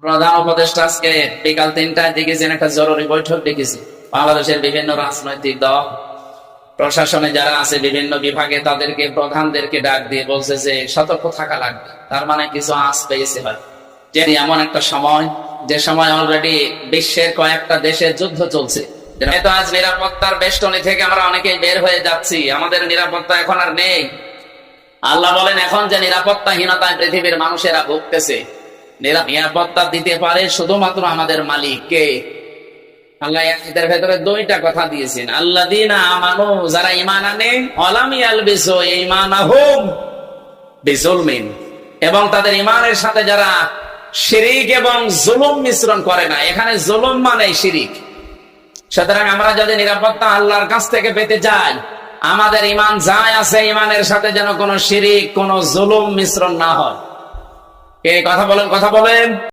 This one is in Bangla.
প্রধান উপদেষ্টা আজকে বিকাল ৩টায় দেখেছেন একটা জরুরি বৈঠক ডেকেছি। বাংলাদেশের বিভিন্ন রাজনৈতিক দল, প্রশাসনে যারা আছে বিভিন্ন বিভাগে, তাদেরকে প্রধানদেরকে ডাক দিয়ে বলছে যে সতর্ক থাকা লাগবে। তার মানে কিছু আঁচ পেয়েছে হয় যে এমন একটা সময়, যে সময় অলরেডি বিশ্বের কয়েকটা দেশে যুদ্ধ চলছে। আজ নিরাপত্তার বেষ্টনী থেকে আমরা অনেকেই বের হয়ে যাচ্ছি, আমাদের নিরাপত্তা এখন আর নেই। আল্লাহ বলেন এখন যে নিরাপত্তাহীনতায় পৃথিবীর মানুষেরা ভুগতেছে, নিরাপত্তা দিতে পারে শুধুমাত্র আমাদের মালিক কে? আল্লাহ এর ভেতরে দুইটা কথা দিয়েছেন, আল্লাযীনা আমানু, যারা ঈমান আনে, ওয়ালাম ইয়ালবিসু ঈমানাহুম বিজুলমিন, এবং তাদের ঈমানের সাথে যারা শিরিক এবং জুলুম মিশ্রণ করে না। এখানে জুলুম মানে শিরিক। সুতরাং আমরা যদি নিরাপত্তা আল্লাহর কাছ থেকে পেতে চাই, আমাদের ঈমান যাই আছে, ঈমানের সাথে যেন কোনো শিরিক, কোনো জুলুম মিশ্রণ না হয়। কে কথা বলেন?